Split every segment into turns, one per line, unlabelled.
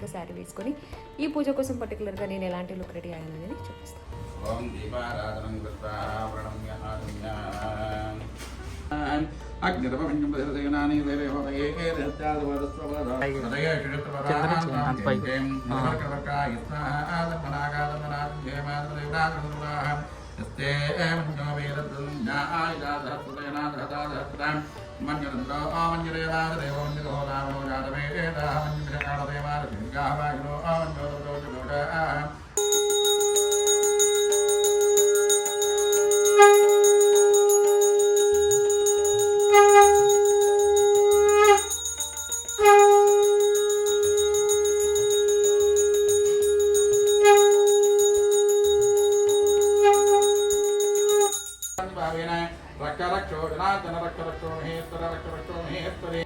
నీట్గా శారీ వేసుకొని ఈ పూజ కోసం పర్టికులర్గా నేను ఎలాంటి లుక్ రెడీ అయ్యాను అనేది చూపిస్తాను.
ఓం దీపారాధనం కృత్వా ప్రణమ్య ఆదిమ్య అగ్నిరపంచం పదసేనాని దేవహోదయే రత్యాదవదస్వవదయే క్షేత్రవదాంతం నమకరకాయస్నాదమనాగాదమనాదేవాదదేవదాగృతవాహం యస్తే మన్యో వేదద్దున్యాయదాదహృదయనాదహదాదహృదాం మన్యరుద్రో మన్యరేవాదేవో మన్యరోదావో జాతవేదాహ మన్యకాళదేవాదీర్ఘావాయునో మన్యోదోజలోడాహం రక్షరక్షో జనార్దన రక్షరక్షో మహేశ్వర రక్షరక్షో మహేశ్వరి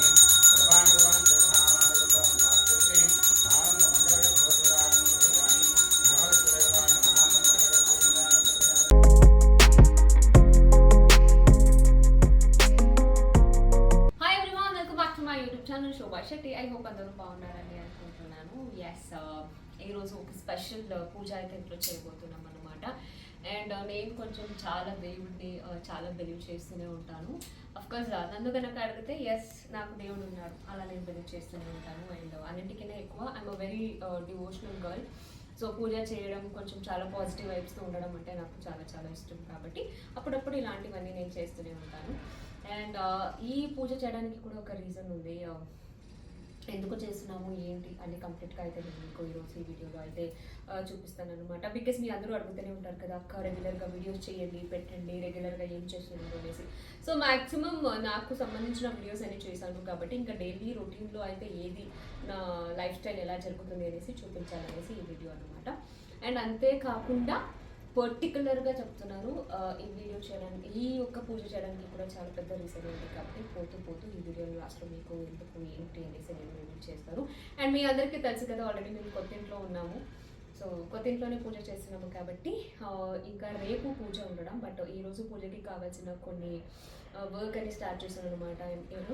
శోభా శెట్టి. ఐ హోప్ అందరూ బాగున్నారని అనుకుంటున్నాను. ఎస్, ఈరోజు ఒక స్పెషల్ పూజ అయితే ఇంట్లో చేయబోతున్నాం అనమాట. అండ్ నేను కొంచెం చాలా దేవుడిని చాలా బిలీవ్ చేస్తూనే ఉంటాను. అఫ్కోర్స్ నన్ను కనుక అడిగితే ఎస్, నాకు దేవుడు ఉన్నాడు, అలా నేను బిలీవ్ చేస్తూనే ఉంటాను. అండ్ అన్నింటికన్నా ఎక్కువ I'm a very devotional girl. So పూజ చేయడం, కొంచెం చాలా పాజిటివ్ వైబ్స్తో ఉండడం అంటే నాకు చాలా చాలా ఇష్టం. కాబట్టి అప్పుడప్పుడు ఇలాంటివన్నీ నేను చేస్తూనే ఉంటాను. అండ్ ఈ పూజ చేయడానికి కూడా ఒక రీజన్ ఉంది. ఎందుకు చేస్తున్నాము ఏంటి అని కంప్లీట్గా అయితే నేను మీకు ఈరోజు ఈ వీడియోలో అయితే చూపిస్తాను అనమాట. బికాస్ మీ అందరూ అడుగుతూనే ఉంటారు కదా, అక్క రెగ్యులర్గా వీడియోస్ చేయండి, పెట్టండి, రెగ్యులర్గా ఏం చేస్తున్నారు అనేసి. సో మ్యాక్సిమం నాకు సంబంధించిన వీడియోస్ అన్ని చేశాను కాబట్టి ఇంకా డైలీ రొటీన్లో అయితే ఏది నా లైఫ్ స్టైల్ ఎలా జరుగుతుంది అనేసి చూపించాలనేసి ఈ వీడియో అనమాట. అండ్ అంతేకాకుండా పర్టికులర్గా చెప్తున్నాను, ఈ వీడియో చేయడానికి, ఈ యొక్క పూజ చేయడానికి కూడా చాలా పెద్ద రీజన్ ఉంది. కాబట్టి పోతూ ఈ వీడియో లాస్ట్లో మీకు ఎందుకు ఏంటి అనేసి నేను రివ్యూ చేస్తాను. అండ్ మీ అందరికీ తెలుసు కదా, ఆల్రెడీ మేము కొత్త ఇంట్లో ఉన్నాము. సో కొత్త ఇంట్లోనే పూజ చేస్తున్నాము కాబట్టి ఇంకా రేపు పూజ ఉండడం, బట్ ఈరోజు పూజకి కావాల్సిన కొన్ని వర్క్ అని స్టార్ట్ చేశాను అనమాట. నేను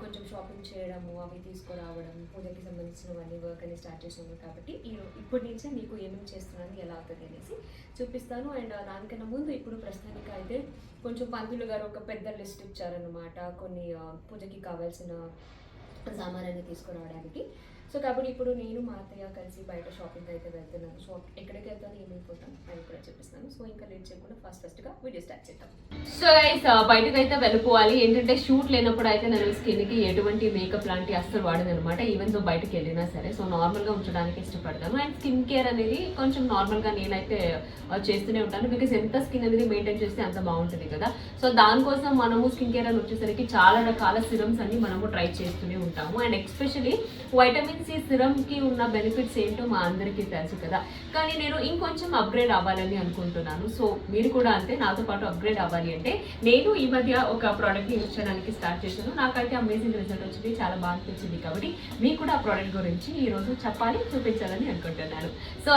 కొంచెం షాపింగ్ చేయడము, అవి తీసుకురావడం, పూజకి సంబంధించినవన్నీ వర్క్ అని స్టార్ట్ చేశాను. కాబట్టి ఇప్పటి నుంచే మీకు ఏమేమి చేస్తున్నాను, ఎలా అవుతుంది అనేసి చూపిస్తాను. అండ్ దానికన్నా ముందు ఇప్పుడు ప్రస్తుతానికి అయితే కొంచెం పంతులు గారు ఒక పెద్ద లిస్ట్ ఇచ్చారనమాట, కొన్ని పూజకి కావాల్సిన సామాన్యాన్ని తీసుకురావడానికి. సో కాబట్టి ఇప్పుడు నేను మా అత్తయ్య కలిసి బయట షాపింగ్ అయితే వెళ్తున్నాను. సో ఎక్కడికి వెళ్తాను, ఏమేమి పోతాను అని కూడా చూపిస్తాను. సో ఇంకా లేట్ చేయకుండా ఫస్ట్గా వీడియో స్టార్ట్ చేద్దాం. సో గైస్, బయటకు అయితే వెళ్ళిపోవాలి. ఏంటంటే షూట్ లేనప్పుడు అయితే నేను స్కిన్కి ఎటువంటి మేకప్ లాంటి అస్సలు వాడను అనమాట. ఈవెన్ తో బయటకు వెళ్ళినా సరే సో నార్మల్గా ఉంచడానికి ఇష్టపడతాను. అండ్ స్కిన్ కేర్ అనేది కొంచెం నార్మల్గా నేనైతే చేస్తూనే ఉంటాను. బికాస్ ఎంత స్కిన్ అనేది మెయింటైన్ చేస్తే అంత బాగుంటుంది కదా. సో దానికోసం మనము స్కిన్ కేర్ అని వచ్చేసరికి చాలా రకాల సిరమ్స్ అన్ని మనము ట్రై చేస్తూనే ఉంటాము. అండ్ ఎస్పెషలీ వైటమిన్ సి సిరమ్కి ఉన్న బెనిఫిట్స్ ఏంటో మా అందరికీ తెలుసు కదా. కానీ నేను ఇంకొంచెం అప్గ్రేడ్ అవ్వాలని అనుకుంటున్నాను. సో మీరు కూడా అంతే, నాతో పాటు అప్గ్రేడ్ అవ్వాలి అంటే నేను ఈ మధ్య ఒక ప్రోడక్ట్ని యూజ్ చేయడానికి స్టార్ట్ చేశాను. నాకైతే అమేజింగ్ రిజల్ట్ వచ్చింది, చాలా బాగా అనిపించింది. కాబట్టి మీకు కూడా ఆ ప్రోడక్ట్ గురించి ఈరోజు చెప్పాలి, చూపించాలని అనుకుంటున్నాను. సో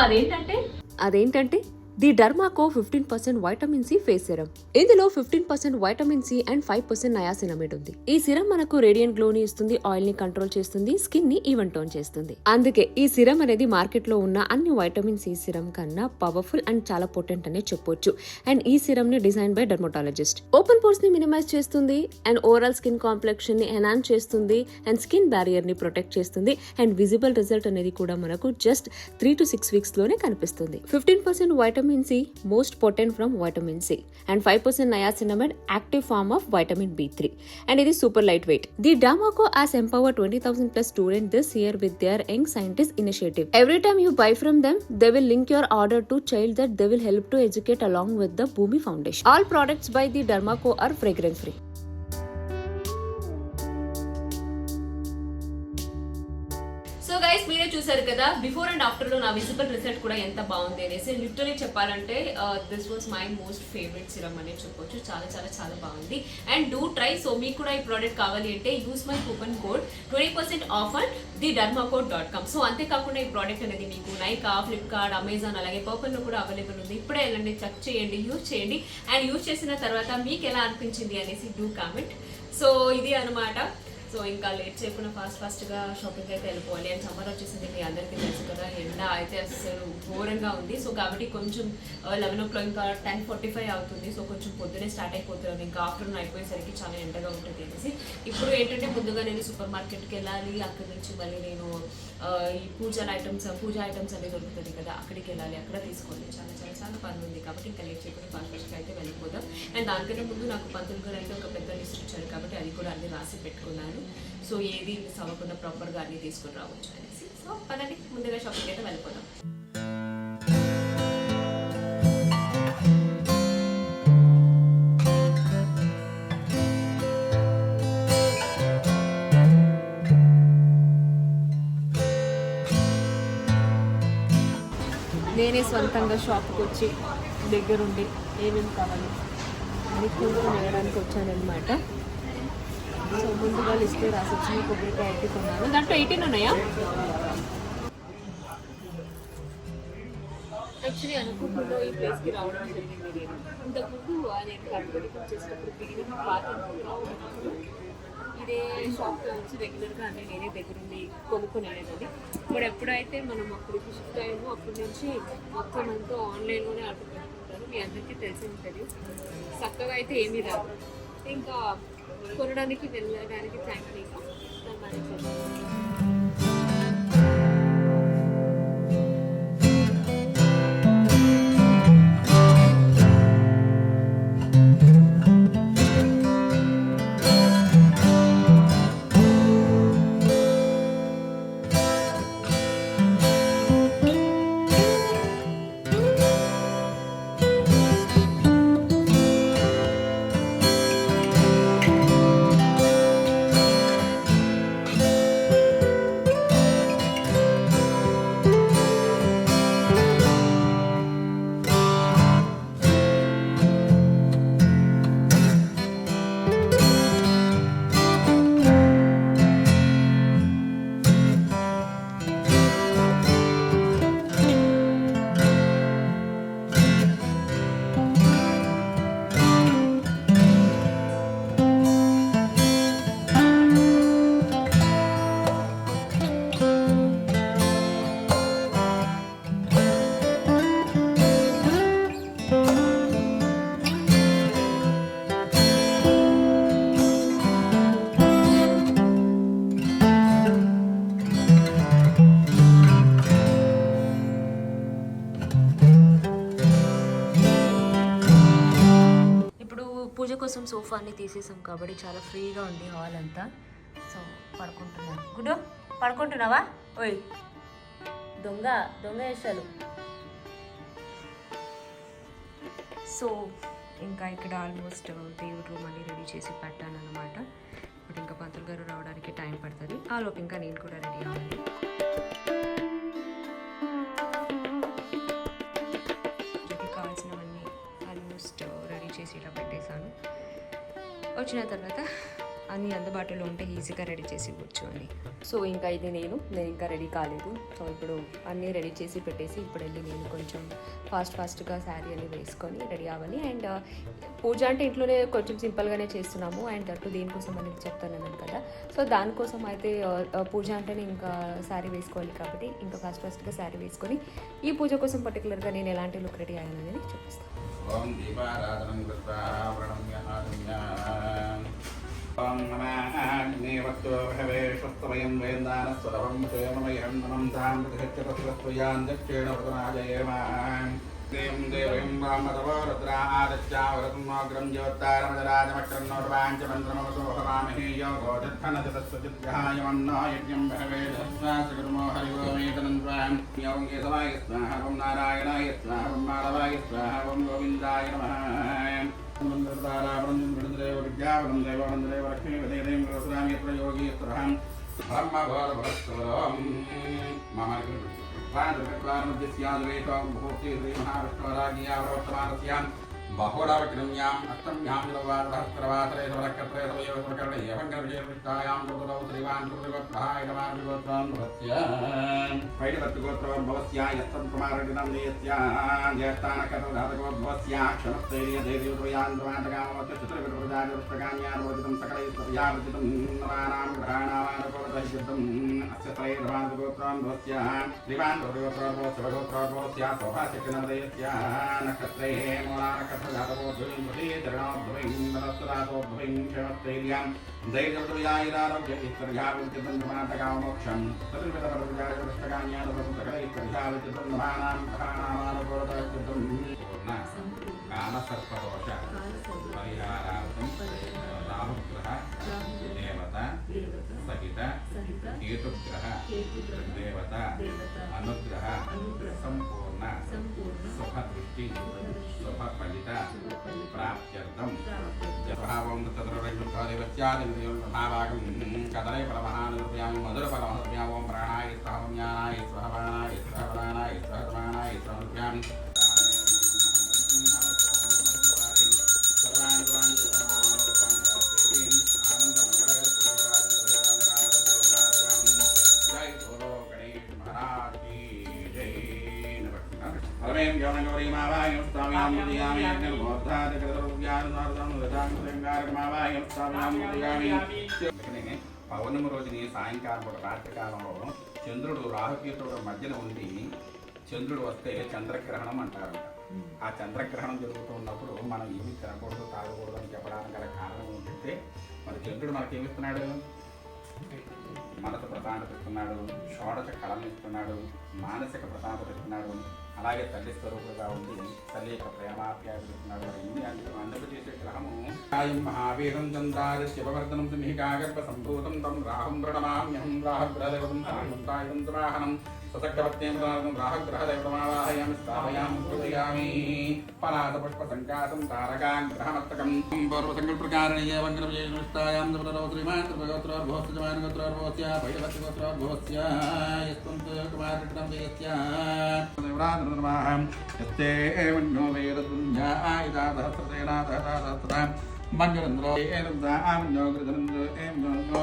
అదేంటంటే the Dermaco 15% vitamin C face serum. ఇందులో 15% వైటమిన్ సి అండ్ 5% నయాసినమేట్ ఉంది. ఈ సిరమ్ మనకు రేడియంట్ గ్లో ని ఇస్తుంది, ఆయిల్ ని కంట్రోల్ చేస్తుంది, స్కిన్ ని ఈవెన్ టోన్ చేస్తుంది. అందుకే ఈ సిరమ్ అనేది మార్కెట్ లో ఉన్న అన్ని వైటమిన్ సి సిరమ్ కన్నా పవర్ఫుల్ అండ్ చాలా పొటెంట్ అనే చెప్పొచ్చు. అండ్ ఈ సిరమ్ ని design by dermatologist. Open pores ని మినిమైజ్ చేస్తుంది, అండ్ ఓవరాల్ స్కిన్ కాంప్లెక్షన్ ని ఎన్హాన్స్ చేస్తుంది, అండ్ స్కిన్ బ్యారియర్ ని ప్రొటెక్ట్ చేస్తుంది. అండ్ విజిబుల్ రిజల్ట్ అనేది కూడా మనకు జస్ట్ 3 to 6 weeks లోనే కనిపిస్తుంది. 15% vitamin C, most potent from vitamin C, and 5% niacinamide, active form of vitamin B3, and it is super lightweight. The Dermaco has empowered 20,000 plus students this year with their Young Scientist initiative. Every time you buy from them, they will link your order to child that they will help to educate along with the Bhumi Foundation. All products by the Dermaco are fragrance free. So guys, మీరే చూసారు కదా before and after లో నా visible result కూడా ఎంత బాగుంది అనేసి. Literally చెప్పాలంటే this was my most favourite serum అనేది చెప్పొచ్చు. చాలా చాలా చాలా బాగుంది. And do try. సో మీకు కూడా ఈ ప్రోడక్ట్ కావాలి అంటే use my coupon code 20% of on thedermaco.com. So అంతేకాకుండా ఈ ప్రోడక్ట్ అనేది మీకు నైకా, ఫ్లిప్కార్ట్, అమెజాన్ అలాగే పర్పుల్ లో కూడా అవైలబుల్ ఉంది. ఇప్పుడే వెళ్ళండి, చెక్ చేయండి, యూజ్ చేయండి. అండ్ యూజ్ చేసిన తర్వాత మీకు ఎలా అనిపించింది అనేసి డూ కామెంట్. సో ఇది అనమాట. సో ఇంకా లేట్ చేయకుండా ఫాస్ట్గా షాపింగ్ అయితే వెళ్ళిపోవాలి. అండ్ సమ్మర్ వచ్చేసింది, మీ అందరికీ తెలుసు కదా, ఎండ అయితే అసలు ఘోరంగా ఉంది. సో కాబట్టి కొంచెం 11 o'clock ఇంకా 10:45 అవుతుంది. సో కొంచెం పొద్దునే స్టార్ట్ అయిపోతున్నాం, ఇంకా ఆఫ్టర్నూన్ అయిపోయేసరికి చాలా ఎండగా ఉంటుంది అనేసి. ఇప్పుడు ఏంటంటే ముందుగా నేను సూపర్ మార్కెట్కి వెళ్ళాలి, అక్కడి నుంచి మళ్ళీ నేను ఈ పూజ ఐటమ్స్ అనేది దొరుకుతుంది కదా, అక్కడికి వెళ్ళాలి, అక్కడ తీసుకోవాలి. చాలా పని ఉంది కాబట్టి ఇంకా లేట్ చేయకుండా ఫాస్ట్గా అయితే వెళ్ళిపోతాం. అండ్ దానికంటే ముందు నాకు పంతులు గారు అయితే ఒక పెద్ద లిస్ట్ ఇచ్చారు కాబట్టి అది కూడా అన్ని రాసి పెట్టుకున్నాను. సో ఏది మిస్ అవ్వకుండా ప్రాపర్గా అన్ని తీసుకొని రావచ్చు అనేసి. సో పదండి ముందుగా షాపింగ్ అయితే వెళ్ళిపోతాం. నేనే సొంతంగా షాప్కి వచ్చి దగ్గరుండి ఏమేమి కావాలి అని కొనుక్కొని వేయడానికి వచ్చానమాట. సో ముందుగా లిస్ట్ రాసొచ్చి కొబ్బరికాయ అయితే కొన్నాను. దాంట్లో 18 ఉన్నాయా? యాక్చువల్లీ అనుకుంటున్నా ఈ ప్లేస్కి రావడం జరిగింది. నేను ఇంతకుముందు నేను కర్ణాటక చేసినప్పుడు దిగిన పాత ఇదే షాప్లో వచ్చి రెగ్యులర్గా అన్నీ నేనే దగ్గరుండి కొనుక్కొని వెళ్ళేది. ఇప్పుడు ఎప్పుడైతే మనం అక్కడికి షిఫ్ట్ అయ్యామో అప్పటి నుంచి మొత్తం అంతా ఆన్లైన్లోనే ఆర్డర్ పెట్టుకుంటాను. మీ అందరికీ తెలిసి ఉంటుంది, చక్కగా అయితే ఏమీ రాదు. ఇంకా కొనడానికి వెళ్ళడానికి టైం లేక పూజ కోసం సోఫా అన్ని తీసేసాం కాబట్టి చాలా ఫ్రీగా ఉంది హాల్ అంతా. సో పడుకుంటున్నాను. గుడ్డు పడుకుంటున్నావా? ఓయ్ దొంగ వేసాలు. సో ఇంకా ఇక్కడ ఆల్మోస్ట్ దేవుడు రూమ్ అన్ని రెడీ చేసి పెట్టాను అనమాట. ఇప్పుడు ఇంకా పంతులు గారు రావడానికి టైం పడుతుంది. ఆ లోపు ఇంకా నేను కూడా రెడీ అవ్వాలి. కావాల్సినవన్నీ ఆల్మోస్ట్ రెడీ చేసి ఇలా పెట్టేశాను. వచ్చిన తర్వాత అన్నీ అందుబాటులో ఉంటే ఈజీగా రెడీ చేసి కూర్చోండి. సో ఇంకా ఇది నేను ఇంకా రెడీ కాలేదు. సో ఇప్పుడు అన్నీ రెడీ చేసి పెట్టేసి ఇప్పుడు వెళ్ళి నేను కొంచెం ఫాస్ట్గా శారీ అని వేసుకొని రెడీ అవ్వాలి. అండ్ పూజ అంటే ఇంట్లోనే కొంచెం సింపుల్గానే చేస్తున్నాము. అండ్ అటు దేనికోసం అనేది చెప్తాను కదా. సో దానికోసం అయితే పూజ అంటేనే ఇంకా శారీ వేసుకోవాలి కాబట్టి ఇంకా ఫాస్ట్గా శారీ వేసుకొని ఈ పూజ కోసం పర్టికులర్గా నేను ఎలాంటి లుక్ రెడీ అయ్యాను అనేది చూపిస్తాను.
ఓం దీపారాధనం కృత్వా ఓం నమః భవే స్వస్వయం వేదానస్వరం క్షేమమయం నమం తాంద్రగచ్చరస్వయాన్ దక్షిణ వదనాజయేమ దేవం దేవం వామతవో రుద్రాదశ్చావరతుమోగ్రం జ్యోత్తారమదరాజమక్షరన్నోర్వాంచమంద్రమసోహరామహే యోగో దత్తనదసస్వజిద్ధ్యాయమన్నో యజ్ఞం భవే దస్వాసగురుమో హరివోమేతనం త్వాం యోం కేశవాయ స్వాహ ఓం నారాయణాయ స్వాహ ఓం మాధవాయ స్వాహ ఓం గోవిందాయ నమః. మంత్రతారావణంద్రేవ విద్యావనం దేవవంద్రేవ లక్ష్మీ వదేదేం గోస్రామి యత్ర యోగి యత్రహం బ్రహ్మగోరభరస్వరం మమ బహుళవక్రమ్యాం అష్టమ్యాం నిలవాదహస్రవాసరే సమరకత్రే సమయోగకరణే ఏవంగర్విజయవృత్తాయాం కురుదౌ శ్రీవాన్ కురుదవత్తాయనమార్గోత్రాన్ భవస్య వైడవత్గోత్రవద్భవస్య యస్తం కుమారడినం దేయస్య జ్యేష్ఠానకర్ణధాతకోద్భవస్య క్షమస్తైర్యదేవీద్వయాన్ చతుర్విధప్రజాజపుస్తకాన్యాన్వచితం సకలైస్తర్యావర్జితం నవానాం గ్రహాణావానకోవతైసిద్ధం అస్య త్రైర్భవాన్ భవస్య శ్రీవాన్ కురుదవత్రాద్భవస్య భగవత్రాద్భవస్య శోభాశక్తినమదేయస్య నక్షత్రే మూలానక ధైర్యం కాలసర్పదోష పరిహారార్థం రాహుగ్రహ దేవత సహిత కేతుగ్రహ దేవత అనుగ్రహ సంపూర్ణ సుఖదృష్టి శుభ ఫలిత ప్రాప్త్యర్థం భావం తద్రవత్యాదిభావాగం కదలే పరమహానుర్వ్యాం మధుర పరమహృవ్యాం ఓం ప్రాణాయ స్వామ్యానాయ స్వహవానాయ స్వహవనాయ స్వహమానాయ స్వహృవ్యాం परमें ज्ञानगौरीमावायं स्वामिनां मुदयामि अग्निर्बोधादिकृतरुव्यानुनार्दं स्वामिनां मुदयामि పౌర్ణమి రోజుని సాయంకాలం ఒక రాత్రికాలంలో చంద్రుడు రాహుకేతుడు మధ్యన ఉండి చంద్రుడు వస్తే చంద్రగ్రహణం అంటారు. ఆ చంద్రగ్రహణం జరుగుతూ ఉన్నప్పుడు మనం ఏమి తినకూడదు తాగకూడదు అని చెప్పడానికి గల కారణం ఏంటంటే మరి చంద్రుడు మనకేమిస్తున్నాడు? మనసు ప్రశాంతత ఇస్తున్నాడు, షోడశ కళను ఇస్తున్నాడు, మానసిక ప్రశాంతత ఇస్తున్నాడు, అలాగే తల్లి స్వరూపుడుగా ఉండి తల్లి యొక్క ప్రేమాప్యాయలు ఇస్తున్నాడు. అందుకు చేసే గ్రహము మహావీరం చంద్రాది శివవర్ధనం మిహికాగర్భ సంభూతం తం రాహం ప్రణమామ్యహం రాహగ్రహదేవతం ససక్తవత్యం రాహగ్రహదేవతమావాహయామి స్థాపయామి పూజయామి పలాదపుష్పసంకాసం తారకాగ్రహమస్తకం పూర్వసంకల్పకారణీయ వంగనవిజయనుష్టాయాం శ్రీమాన్ త్రిభగోత్రోర్భోస్య భైరవత్గోత్రోర్భోస్య యస్తం కుమారకృతం దేయస్య దేవరాజనర్వాహం యస్తే వన్యో వేదదున్యాయుధాసహస్రసేనాధహసహస్రతాం మంజురంద్రో ఏనుగ్ధామన్యోగృధనందో ఏం జోన్యో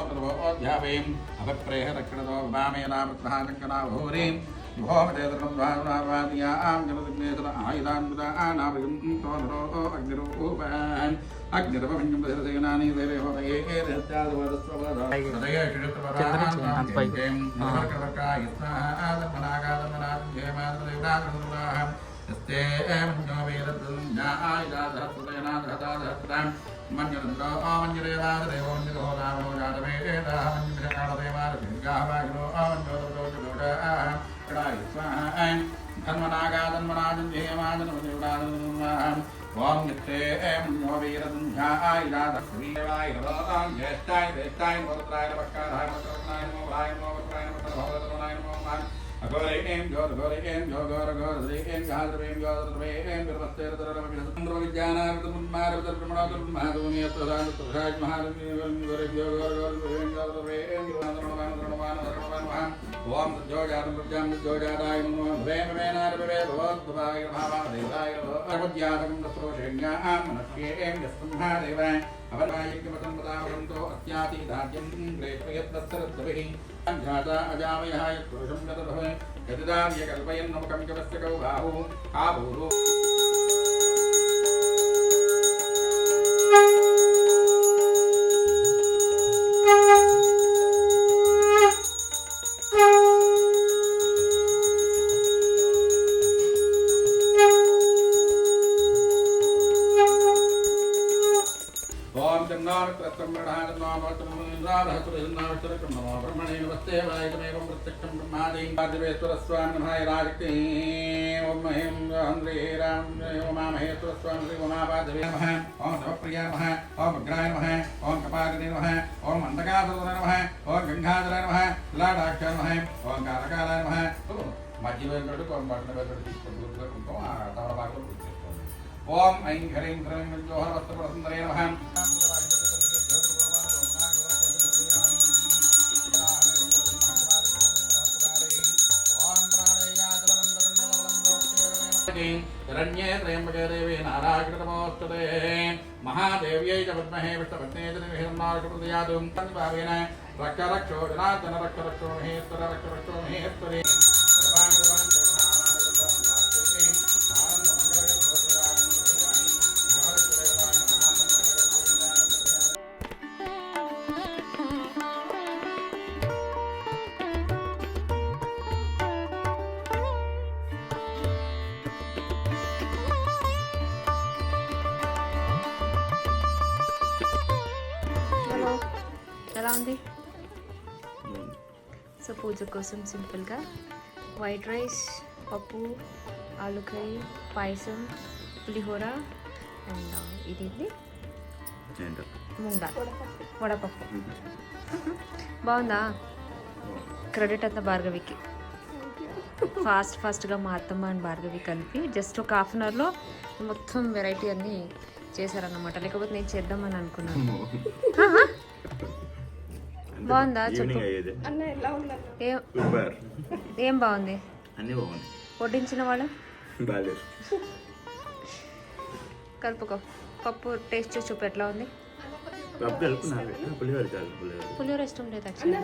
అధ్యాపయం అభిప్రేహ దక్షిణతో వామేనామృతహాశంకనాభూరీం భోమచేతనం ద్వారుణావాదియాం జలదిగ్నేశ్వర ఆయుధాన్ముదానాభయం తోనరో అగ్నిరూపాన్ అగ్నిరవభంజం దశరసేనాని దేవేహోదయే మంజురంద్రో మంజురేవాదేవో రామో జాతవేదామంజుషకాళదేవాదేవాగిలో ధన్మనాగాధన్మనాజన్యేమాజనమదేవరాజన్మహం ఓం నిత్తే నో వీరదుంధ్యాయుధాయ జ్యేష్ఠాయ జ్యేష్ఠాయ పవిత్రాయ పక్కారాయ పత్రాయ నమో రాయ నమో పత్రాయ నమో భగవద్గోరాయ నమో అఘోరేం ఘోరఘోరేం ఘోరఘోరఘోరేం ఘాద్రవేం ఘోరద్రవేం ఓం జోజాతం జోజాదాయ నమో భవేమవేనారభవే భగవద్భవాయ భావాదేవాయ భగవద్యాతకం దస్రోషేణ్యాం మనస్యేం యస్తంహాదేవాయ అవనాయకమతం పదావరంతో అత్యాతీదాద్యం గ్రేత్వయత్వత్సరద్భవిః ఘాతా అజామయాయ పురుషం గతభవ గతిదార్య కల్పయన్నముఖం కవస్య కౌ బాహు ఆభూరు ब्रह्मणे नमस्ते वायुमेव प्रत्यक्षं ब्रह्मादेवेश्वर स्वामी नमः राजके ओम महेम हंद्रे राम उमामहेश्वर स्वामी श्री उमापादेवे नमः ओम शिवप्रिया नमः ओम अग्राय नमः ओम कपालिने नमः ओम अंधकासुर नमः ओम गंगाधर नमः लाडाक्ष नमः ओम कारकालाय नमः मध्यवेंकटु ओम पट्टवेंकटु తీసుకుంటూ ఆ తమలపాకులు గుర్తిస్తాం ఓం ఐం హ్రీం హ్రీం జోహర వస్త్రప్రసుందరే నమః हिरण्ये त्र्यम्बके देवी नारायणे नमोस्तुते महादेव्यै च विद्महे विष्णुपत्न्यै च धीमहि तन्नो प्रचोदयात् भावेन रक्षरक्षो जनार्दन रक्षरक्षो महेश्वर रक्षरक्षो महेश्वरी
ఎలా ఉంది? సో పూజ కోసం సింపుల్గా వైట్ రైస్, పప్పు, ఆలుకాయ, పాయసం, పులిహోర అండ్ ఇది ముంగా వడపప్పు. బాగుందా? క్రెడిట్ అంతా భార్గవికి. ఫాస్ట్గా మా అత్తమ్మ అండ్ భార్గవి కలిపి జస్ట్ ఒక హాఫ్ అన్ అవర్లో మొత్తం వెరైటీ అన్నీ చేశారన్నమాట. లేకపోతే నేను చేద్దామని అనుకున్నాను. బాగుందా? చెప్పు. ఏం బాగుంది? వడ్డించిన వాళ్ళు కలుపుకో. పప్పు టేస్ట్ చేసి చూపు ఎట్లా ఉంది. పులిహోర ఇష్టం లేదు యాక్చువల్లీ.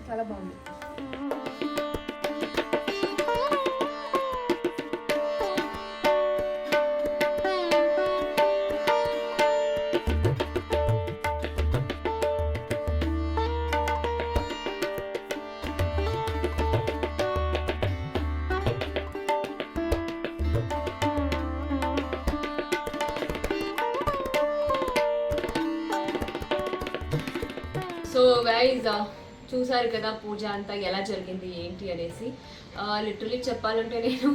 చాలా బాగుంది. సో గైజ్ చూసారు కదా పూజ అంతా ఎలా జరిగింది ఏంటి అనేసి. లిటరలీ చెప్పాలంటే నేను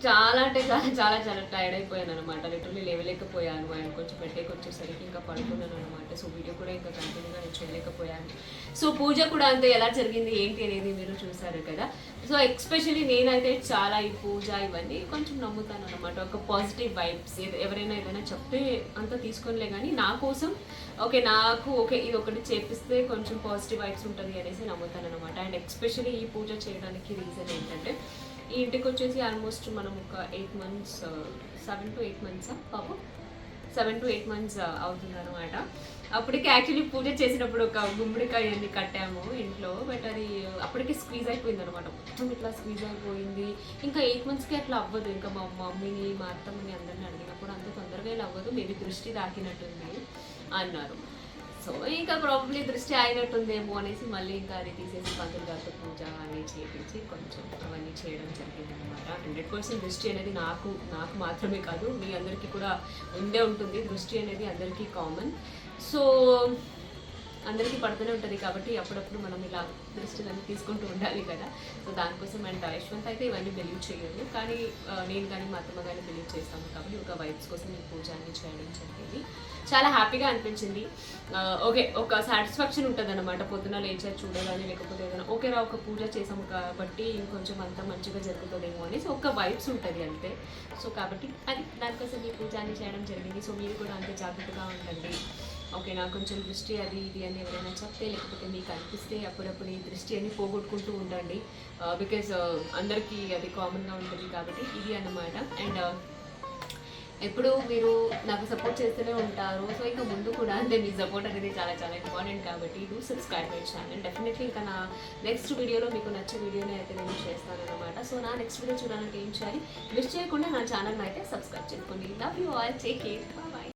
చాలా అంటే చాలా టైర్డ్ అయిపోయాను అనమాట. లిటరలీ లేవలేకపోయాను అండ్ కొంచెం పెట్టేకి వచ్చేసరికి ఇంకా పడుకున్నాను అనమాట. సో వీడియో కూడా ఇంకా కంటిన్యూగా నేను చేయలేకపోయాను. సో పూజ కూడా అంతా ఎలా జరిగింది ఏంటి అనేది మీరు చూసారు కదా. సో ఎస్పెషల్లీ నేనైతే చాలా ఈ పూజ ఇవన్నీ కొంచెం నమ్ముతాను అనమాట. ఒక పాజిటివ్ వైబ్స్ ఎవరైనా ఏదైనా చెప్తే అంతా తీసుకోనిలే కానీ నా కోసం నాకు ఇది ఒకటి చేపిస్తే కొంచెం పాజిటివ్ వైబ్స్ ఉంటుంది అనేసి నమ్ముతాను అనమాట. అండ్ ఎస్పెషల్లీ ఈ పూజ చేయడానికి రీజన్ ఏంటంటే ఈ ఇంటికి వచ్చేసి ఆల్మోస్ట్ మనం ఒక 8 months 7 to 8 months పాపం 7 to 8 months అవుతుంది అనమాట. అప్పటికి యాక్చువల్లీ పూజ చేసినప్పుడు ఒక గుమ్మడికాయ అన్ని కట్టాము ఇంట్లో. బట్ అది అప్పటికి స్క్వీజ్ అయిపోయింది అనమాట. మొత్తం ఇట్లా స్క్వీజ్ అయిపోయింది. ఇంకా 8 monthsకి అట్లా అవ్వదు. ఇంకా మా మమ్మీని మా అత్తమ్మని అందరిని అడిగినప్పుడు అంత తొందరగా ఇలా అవ్వదు, మేబీ దృష్టి తాకినట్టుంది అన్నారు. సో ఇంకా ప్రాబ్లీ దృష్టి అయినట్టుందేమో అనేసి మళ్ళీ ఇంకా అది తీసేసి పంతులు గారితో పూజ అన్నీ చేయించి కొంచెం అవన్నీ చేయడం జరిగింది అనమాట. 100% దృష్టి అనేది నాకు మాత్రమే కాదు, మీ అందరికీ కూడా ఉండే ఉంటుంది. దృష్టి అనేది అందరికీ కామన్. సో అందరికీ పడుతూనే ఉంటుంది కాబట్టి అప్పుడప్పుడు మనం ఇలా దృష్టిలన్నీ తీసుకుంటూ ఉండాలి కదా. సో దానికోసం అండ్ యశ్వంత్ అయితే ఇవన్నీ బిలీవ్ చేయదు, కానీ నేను కానీ మా అత్తమ్మ కానీ బిలీవ్ చేస్తాము కాబట్టి ఒక వైబ్స్ కోసం ఈ పూజ అన్ని చేయడం జరిగింది. చాలా హ్యాపీగా అనిపించింది. ఒక సాటిస్ఫాక్షన్ ఉంటుంది అనమాట. పొద్దున లేచా చూడాలని లేకపోతే ఏదైనా ఒక పూజ చేసాము కాబట్టి ఇంకొంచెం అంతా మంచిగా జరుగుతుందేమో అనేసి ఒక వైబ్స్ ఉంటుంది అంతే. సో కాబట్టి అది దానికోసం ఈ పూజ అన్ని చేయడం జరిగింది. సో మీరు కూడా అంతే జాగ్రత్తగా ఉండండి. ఓకేనా. కొంచెం దృష్టి అది ఇది అని ఎవరైనా చెప్తే లేకపోతే మీకు అనిపిస్తే అప్పుడప్పుడు ఈ దృష్టి అని పోగొట్టుకుంటూ ఉండండి. బికాజ్ అందరికీ అది కామన్గా ఉంటుంది కాబట్టి ఇది అన్నమాట. అండ్ ఎప్పుడు మీరు నాకు సపోర్ట్ చేస్తూనే ఉంటారు. సో ఇంకా ముందు కూడా అంటే మీ సపోర్ట్ అనేది చాలా ఇంపార్టెంట్ కాబట్టి do subscribe my channel. Definitely ఇంకా నా నెక్స్ట్ వీడియోలో మీకు నచ్చే వీడియోని అయితే నేను చేస్తాను అనమాట. సో నా నెక్స్ట్ వీడియో చూడాలంటే ఏం చేయాలి, మిస్ చేయకుండా నా ఛానల్ని అయితే సబ్స్క్రైబ్ చేసుకోండి. Love you all, take care, bye.